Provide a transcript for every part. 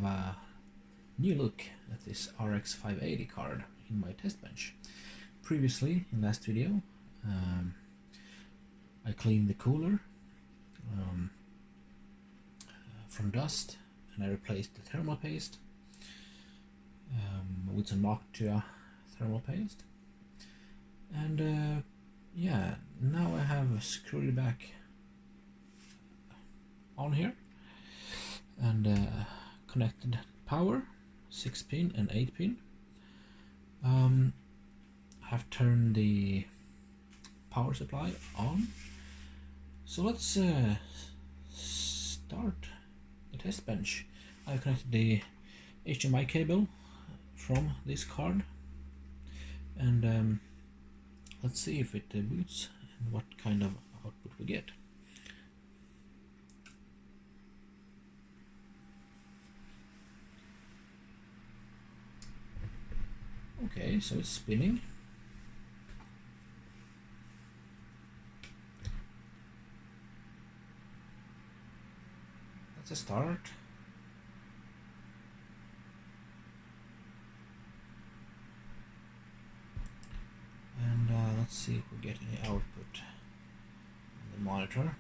have a new look at this RX580 card in my test bench. Previously, in last video, I cleaned the cooler from dust, and I replaced the thermal paste with some Noctua thermal paste. And yeah, now I have screwed it back on here and connected power 6-pin and 8-pin. I have turned the power supply on. So let's start the test bench. I've connected the HDMI cable from this card, and let's see if it boots and what kind of output we get. Okay, so it's spinning. That's a start. And let's see if we get any output on the monitor.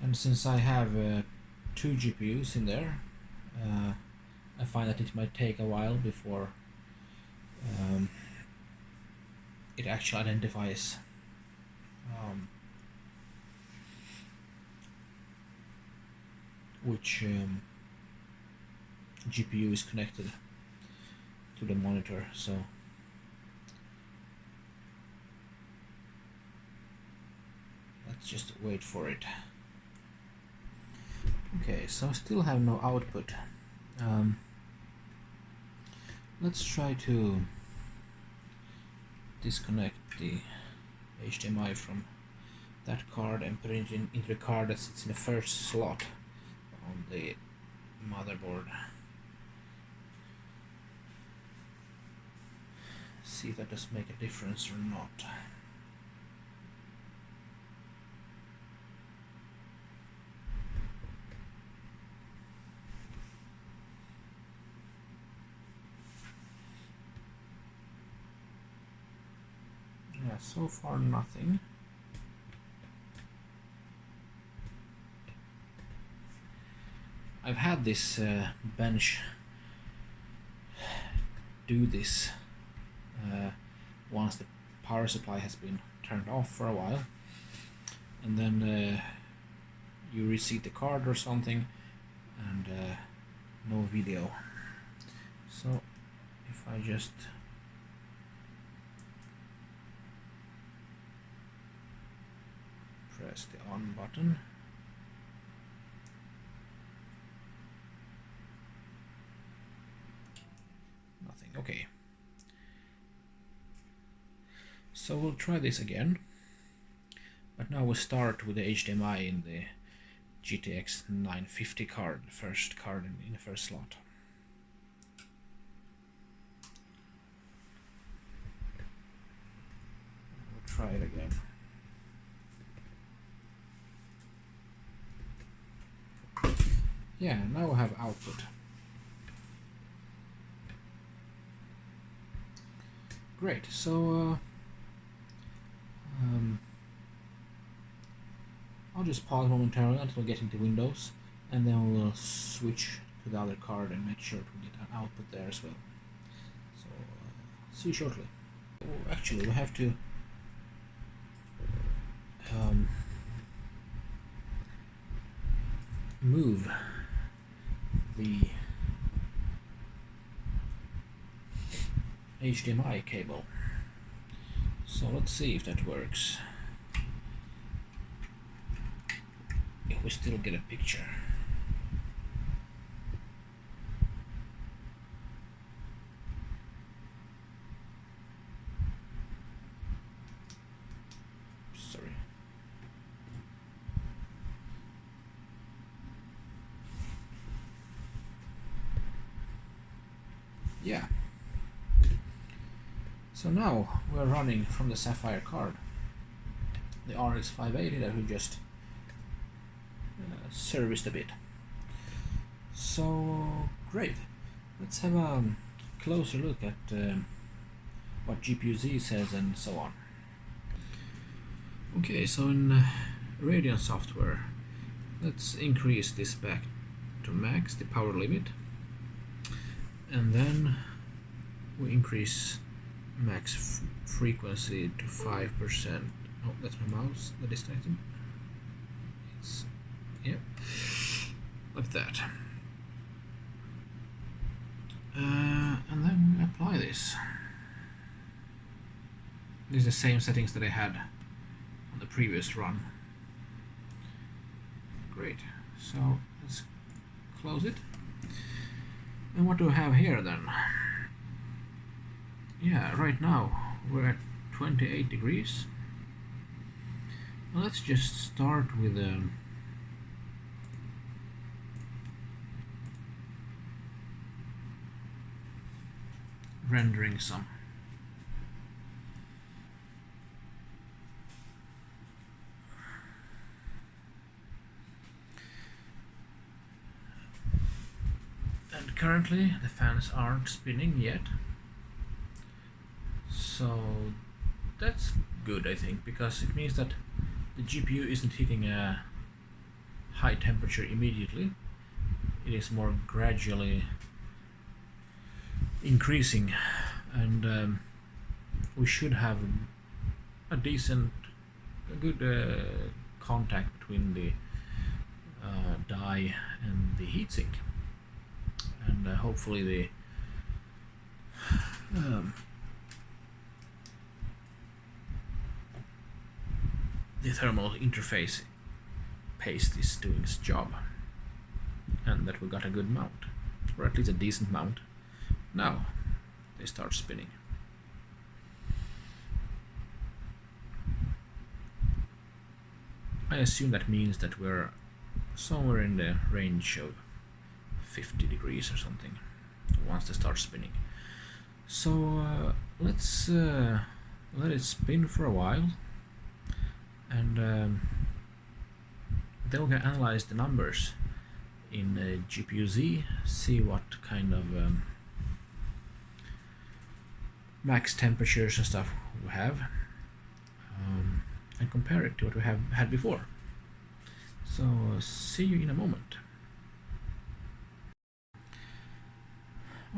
And since I have 2 GPUs in there, I find that it might take a while before it actually identifies which GPU is connected to the monitor. So let's just wait for it. Okay, so I still have no output. Let's try to disconnect the HDMI from that card and put it into the card that sits in the first slot on the motherboard. See if that does make a difference or not. Yeah, so far nothing. I've had this bench do this once the power supply has been turned off for a while, and then you reset the card or something, and no video. So if I just press the on button, nothing. Okay, so we'll try this again, but now we'll start with the HDMI in the GTX 950 card, the first card in the first slot. We'll try it again. Yeah, now we have output. Great, so I'll just pause momentarily until we get into Windows, and then we'll switch to the other card and make sure we get an output there as well. So see you shortly. Oh, actually, we have to move the HDMI cable. So let's see if that works. If we still get a picture. Sorry. Yeah. So now we're running from the Sapphire card, the RX580 that we just serviced a bit. So great. Let's have a closer look at what GPU-Z says and so on. Okay, so in Radeon software, let's increase this back to max, the power limit, and then we increase max frequency to 5%. Oh, that's my mouse that disconnected. It's, yeah, like that. And then we apply this. These are the same settings that I had on the previous run. Great. So let's close it. And what do we have here then? Yeah, right now we're at 28 degrees. Well, let's just start with rendering some. And currently the fans aren't spinning yet, so that's good, I think, because it means that the GPU isn't hitting a high temperature immediately. It is more gradually increasing, and we should have a good contact between the die and the heatsink, and hopefully the thermal interface paste is doing its job, and that we got a good mount, or at least a decent mount. Now they start spinning. I assume that means that we're somewhere in the range of 50 degrees or something once they start spinning. So let's let it spin for a while, and then we can analyze the numbers in GPU-Z, see what kind of max temperatures and stuff we have, and compare it to what we have had before. So see you in a moment.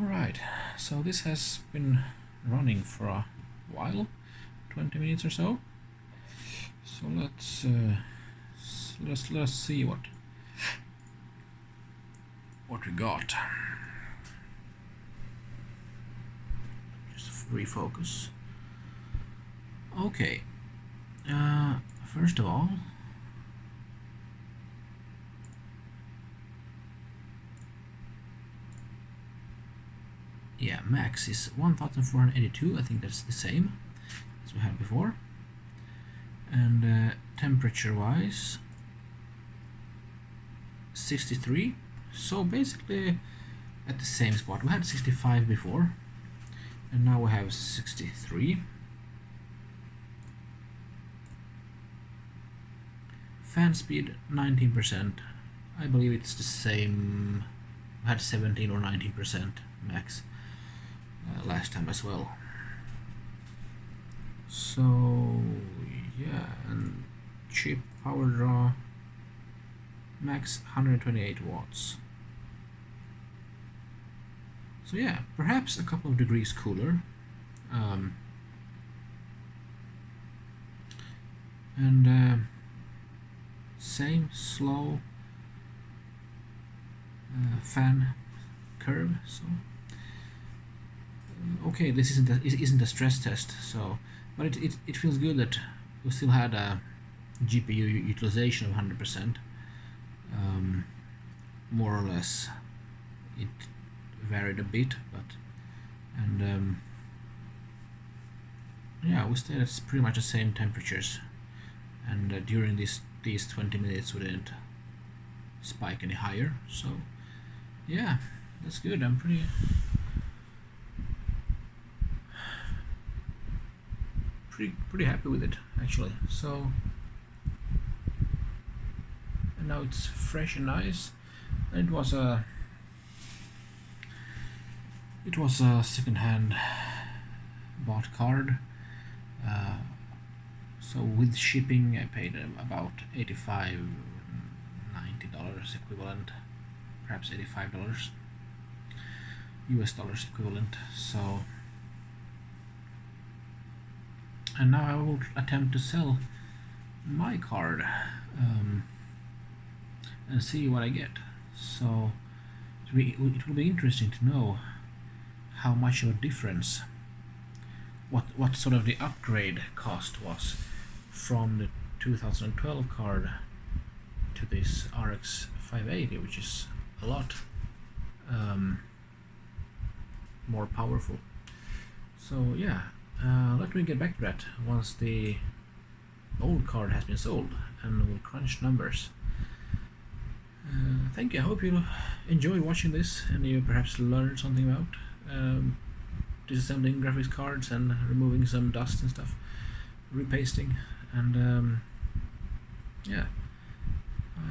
Alright, so this has been running for a while, 20 minutes or so. So let's see what we got. Just refocus. Okay. First of all, yeah, max is 1482. I think that's the same as we had before. And temperature wise, 63. So basically at the same spot. We had 65 before, and now we have 63. Fan speed 19%. I believe it's the same. We had 17 or 19% max last time as well. So yeah, and chip power draw max 128 watts. So yeah, perhaps a couple of degrees cooler, and same slow fan curve. So okay, this isn't a stress test, so but it feels good that we still had a GPU utilization of 100%. More or less, it varied a bit, but yeah, we stayed at pretty much the same temperatures, and during these 20 minutes we didn't spike any higher. So yeah, that's good. I'm pretty happy with it actually. So, and now it's fresh and nice. And it was a second-hand bought card. So with shipping I paid about $85-90 equivalent, perhaps $85 US dollars equivalent. So, and now I will attempt to sell my card and see what I get. So it will be interesting to know how much of a difference, what sort of the upgrade cost was from the 2012 card to this RX580, which is a lot more powerful. So yeah, let me get back to that once the old card has been sold, and we'll crunch numbers. Thank you. I hope you enjoy watching this and you perhaps learned something about disassembling graphics cards and removing some dust and stuff, repasting, and yeah,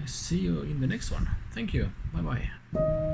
I see you in the next one. Thank you. Bye bye.